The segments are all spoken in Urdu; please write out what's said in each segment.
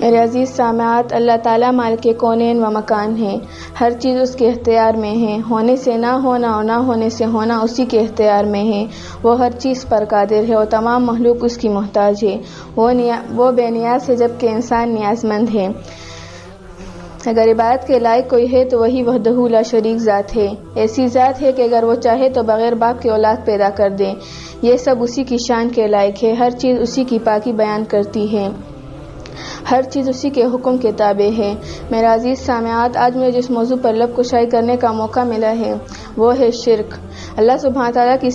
میرے عزیز سامعات، اللہ تعالیٰ مالک کونین و مکان ہے، ہر چیز اس کے اختیار میں ہے، ہونے سے نہ ہونا اور نہ ہونے سے ہونا اسی کے اختیار میں ہے، وہ ہر چیز پر قادر ہے اور تمام مخلوق اس کی محتاج ہے، وہ بے نیاز ہے جبکہ انسان نیاز مند ہے۔ اگر عبادت کے لائق کوئی ہے تو وہی وحدہ لا شریک ذات ہے، ایسی ذات ہے کہ اگر وہ چاہے تو بغیر باپ کے اولاد پیدا کر دے، یہ سب اسی کی شان کے لائق ہے، ہر چیز اسی کی پاکی بیان کرتی ہے، ہر چیز اسی کے حکم کے تابع ہے۔ میرا عزیز سامعات، آج مجھے جس موضوع پر لب کشائی کرنے کا موقع ملا ہے وہ ہے شرک۔ اللہ سبحانہ تعالیٰ کی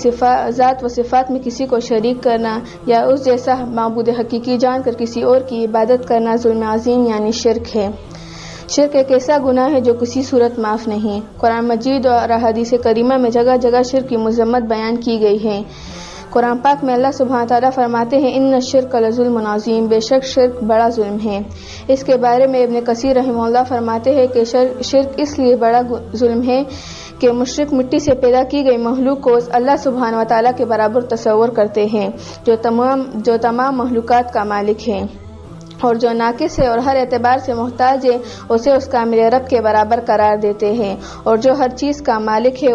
ذات و صفات میں کسی کو شریک کرنا یا اس جیسا معبود حقیقی جان کر کسی اور کی عبادت کرنا ظلم عظیم یعنی شرک ہے۔ شرک ایک ایسا گناہ ہے جو کسی صورت معاف نہیں۔ قرآن مجید اور احادیث کریمہ میں جگہ جگہ شرک کی مذمت بیان کی گئی ہے۔ قرآن پاک میں اللہ سبحانہ تعالیٰ فرماتے ہیں ان الشرک لظلم عظیم، بے شک شرک بڑا ظلم ہے۔ اس کے بارے میں ابن کثیر رحمہ اللہ فرماتے ہیں کہ شرک اس لیے بڑا ظلم ہے کہ مشرک مٹی سے پیدا کی گئی مخلوق کو اللہ سبحانہ و تعالیٰ کے برابر تصور کرتے ہیں جو تمام مخلوقات کا مالک ہے، اور جو ناقص ہے اور ہر اعتبار سے محتاج ہے اسے اس کامل رب کے برابر قرار دیتے ہیں، اور جو ہر چیز کا مالک ہے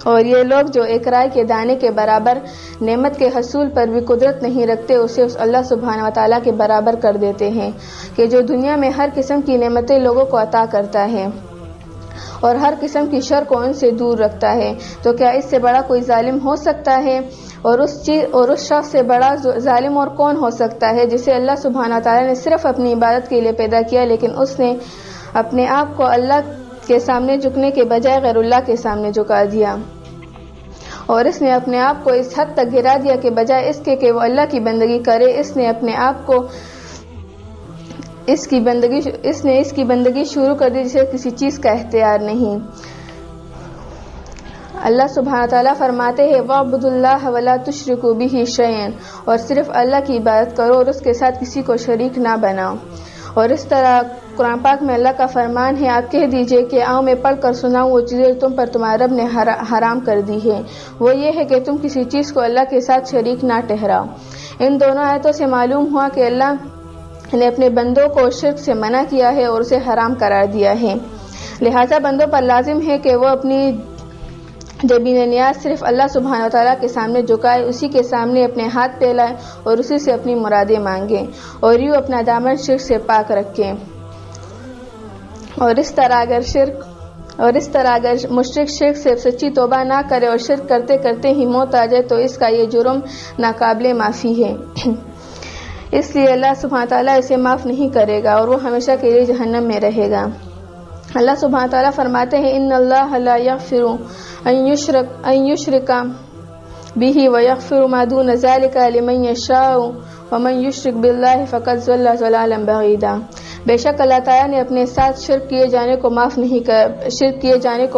اور یہ لوگ جو ایک رائے کے دانے کے برابر نعمت کے حصول پر بھی قدرت نہیں رکھتے اسے اس اللہ سبحانہ و تعالیٰ کے برابر کر دیتے ہیں کہ جو دنیا میں ہر قسم کی نعمتیں لوگوں کو عطا کرتا ہے اور ہر قسم کی شر کو ان سے دور رکھتا ہے، تو کیا اس سے بڑا کوئی ظالم ہو سکتا ہے؟ اور اس شخص سے بڑا ظالم اور کون ہو سکتا ہے جسے اللہ سبحانہ تعالیٰ نے صرف اپنی عبادت کے لیے پیدا کیا، لیکن اس نے اپنے آپ کو اللہ کے سامنے جھکنے کے بجائے غیر اللہ کے سامنے جھکا دیا، اور اس نے اپنے آپ کو اس حد تک گرا دیا کہ بجائے اس کے کہ وہ اللہ کی بندگی کرے اس نے اپنے آپ کو اس کی بندگی شروع کر دی جسے کسی چیز کا اختیار نہیں۔ اللہ سبحانہ تعالیٰ فرماتے ہیں وَاعْبُدُوا اللَّهَ وَلَا تُشْرِكُوا بِهِ شَيْئًا، اور صرف اللہ کی عبادت کرو اور اس کے ساتھ کسی کو شریک نہ بناؤ۔ اور اس طرح قرآن پاک میں اللہ کا فرمان ہے آپ کہہ دیجئے کہ آؤ میں پڑھ کر سناؤں وہ چیزیں تم پر تمہارے رب نے حرام کر دی ہے، وہ یہ ہے کہ تم کسی چیز کو اللہ کے ساتھ شریک نہ ٹھہراؤ۔ ان دونوں آیتوں سے معلوم ہوا کہ اللہ نے اپنے بندوں کو شرک سے منع کیا ہے اور اسے حرام قرار دیا ہے، لہذا بندوں پر لازم ہے کہ وہ اپنی جبین نیاز صرف اللہ سبحانہ وتعالیٰ کے سامنے جھکائے، اسی کے سامنے اپنے ہاتھ پھیلائے اور اسی سے اپنی مرادیں مانگیں، اور یوں اپنا دامن شرک سے پاک رکھیں۔ اور اس طرح اگر مشرک شرک سے سچی توبہ نہ کرے اور شرک کرتے کرتے ہی موت آ جائے تو اس کا یہ جرم ناقابل معافی ہے، اس لیے اللہ سبحانہ تعالیٰ اسے معاف نہیں کرے گا اور وہ ہمیشہ کے لیے جہنم میں رہے گا۔ اللہ سبحانہ تعالیٰ فرماتے ہیں ان اللہ لا یغفر ان یشرک به ویغفر ما دون ذلک لمن یشاء ومن یشرک باللہ فقد ضل ضلالا بعیدا، بے شک اللہ تعالیٰ نے اپنے ساتھ شرک کیے جانے کو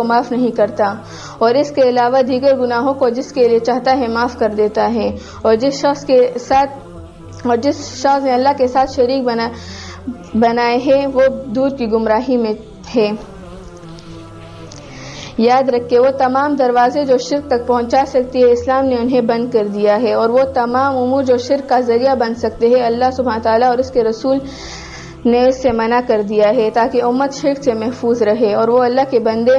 معاف نہیں کرتا اور اس کے علاوہ دیگر گناہوں کو جس کے لیے چاہتا ہے معاف کر دیتا ہے، اور جس شخص نے اللہ کے ساتھ شریک بنائے ہے وہ دور کی گمراہی میں ہے۔ یاد رکھے وہ تمام دروازے جو شرک تک پہنچا سکتی ہے اسلام نے انہیں بند کر دیا ہے، اور وہ تمام امور جو شرک کا ذریعہ بن سکتے ہیں اللہ سبحانہ تعالیٰ اور اس کے رسول نے اس سے منع کر دیا ہے تاکہ امت شرک سے محفوظ رہے اور وہ اللہ کے بندے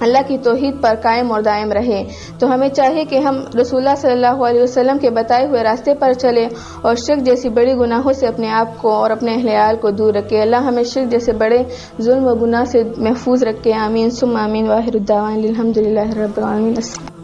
اللہ کی توحید پر قائم اور دائم رہے۔ تو ہمیں چاہیے کہ ہم رسول اللہ صلی اللہ علیہ وسلم کے بتائے ہوئے راستے پر چلیں اور شرک جیسی بڑی گناہوں سے اپنے آپ کو اور اپنے اہل عیال کو دور رکھے۔ اللہ ہمیں شرک جیسے بڑے ظلم و گناہ سے محفوظ رکھے، آمین ثم آمین، وآخر الدعوانا الحمد للہ رب العالمین۔